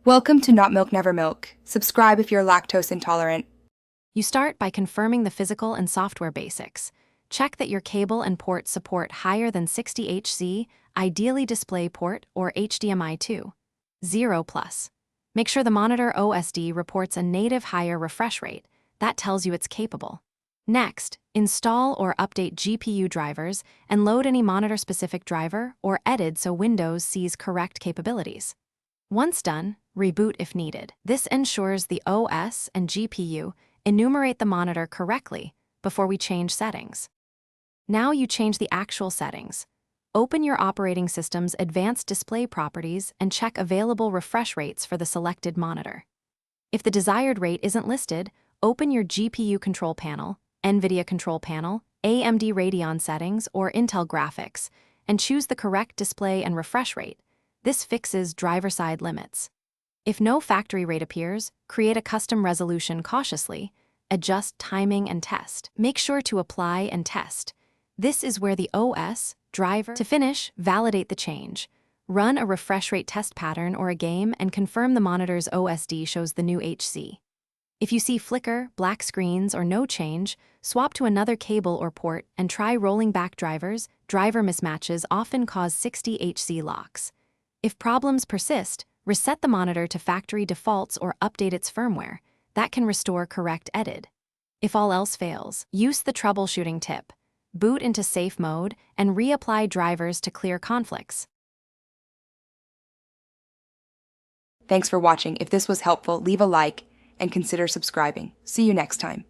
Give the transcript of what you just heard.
Welcome to Not Milk Never Milk. Subscribe if you're lactose intolerant. You start by confirming the physical and software basics. Check that your cable and port support higher than 60 Hz, ideally DisplayPort or HDMI 2.0+. Make sure the monitor OSD reports a native higher refresh rate. That tells you it's capable. Next, install or update GPU drivers and load any monitor-specific driver or edit so Windows sees correct capabilities. Once done, reboot if needed. This ensures the OS and GPU enumerate the monitor correctly before we change settings. Now you change the actual settings. Open your operating system's advanced display properties and check available refresh rates for the selected monitor. If the desired rate isn't listed, open your GPU control panel, NVIDIA control panel, AMD Radeon settings, or Intel graphics, and choose the correct display and refresh rate. This fixes driver-side limits. If no factory rate appears, create a custom resolution cautiously, adjust timing and test. Make sure to apply and test. This is where the OS, driver. To finish, validate the change. Run a refresh rate test pattern or a game and confirm the monitor's OSD shows the new HC. If you see flicker, black screens, or no change, swap to another cable or port and try rolling back drivers. Driver mismatches often cause 60 HC locks. If problems persist, reset the monitor to factory defaults or update its firmware. That can restore correct edit. If all else fails, use the troubleshooting tip. Boot into safe mode and reapply drivers to clear conflicts. Thanks for watching. If this was helpful, leave a like and consider subscribing. See you next time.